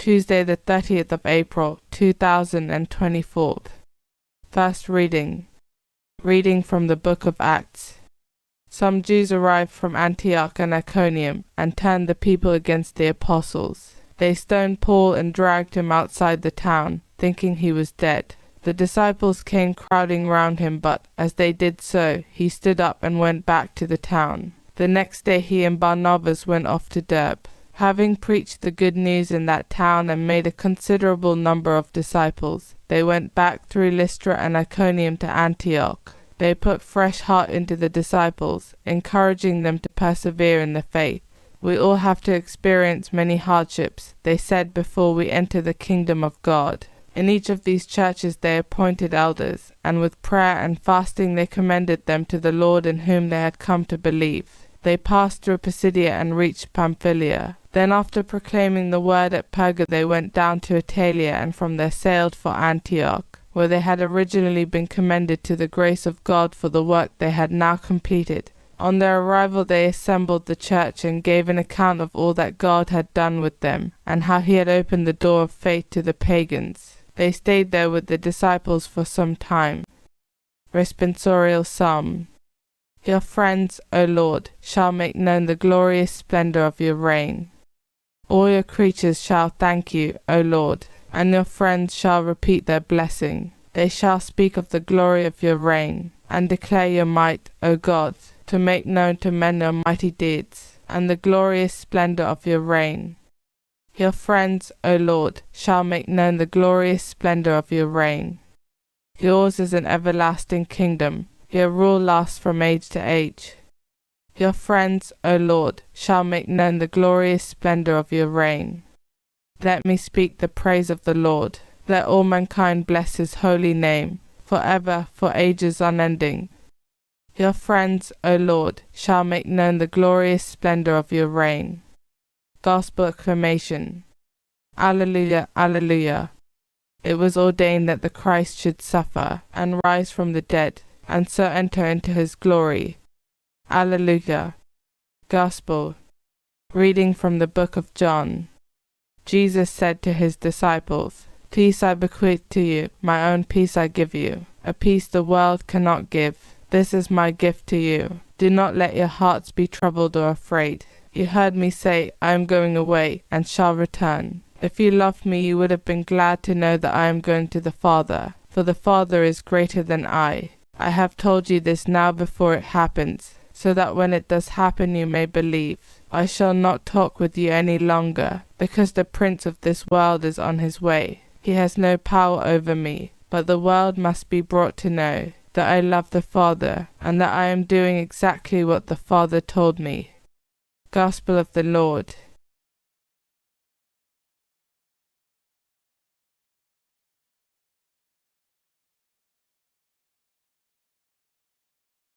Tuesday the 30th of April, 2024. First reading. Reading from the Book of Acts. Some Jews arrived from Antioch and Iconium and turned the people against the apostles. They stoned Paul and dragged him outside the town, thinking he was dead. The disciples came crowding round him, but as they did so, he stood up and went back to the town. The next day he and Barnabas went off to Derbe. Having preached the good news in that town and made a considerable number of disciples, they went back through Lystra and Iconium to Antioch. They put fresh heart into the disciples, encouraging them to persevere in the faith. We all have to experience many hardships, they said, before we enter the kingdom of God. In each of these churches they appointed elders, and with prayer and fasting they commended them to the Lord in whom they had come to believe. They passed through Pisidia and reached Pamphylia. Then after proclaiming the word at Perga they went down to Italia, and from there sailed for Antioch, where they had originally been commended to the grace of God for the work they had now completed. On their arrival they assembled the church and gave an account of all that God had done with them, and how he had opened the door of faith to the pagans. They stayed there with the disciples for some time. Responsorial Psalm. Your friends, O Lord, shall make known the glorious splendor of your reign. All your creatures shall thank you, O Lord, and your friends shall repeat their blessing. They shall speak of the glory of your reign, and declare your might, O God, to make known to men your mighty deeds, and the glorious splendor of your reign. Your friends, O Lord, shall make known the glorious splendor of your reign. Yours is an everlasting kingdom, your rule lasts from age to age. Your friends, O Lord, shall make known the glorious splendor of your reign. Let me speak the praise of the Lord. Let all mankind bless his holy name, forever, for ages unending. Your friends, O Lord, shall make known the glorious splendor of your reign. Gospel acclamation. Alleluia, Alleluia. It was ordained that the Christ should suffer, and rise from the dead, and so enter into his glory. Alleluia. Gospel. Reading from the book of John. Jesus said to his disciples, Peace I bequeath to you, my own peace I give you, a peace the world cannot give. This is my gift to you. Do not let your hearts be troubled or afraid. You heard me say, I am going away, and shall return. If you loved me, you would have been glad to know that I am going to the Father, for the Father is greater than I. I have told you this now before it happens, so that when it does happen you may believe. I shall not talk with you any longer, because the prince of this world is on his way. He has no power over me, but the world must be brought to know that I love the Father, and that I am doing exactly what the Father told me. Gospel of the Lord.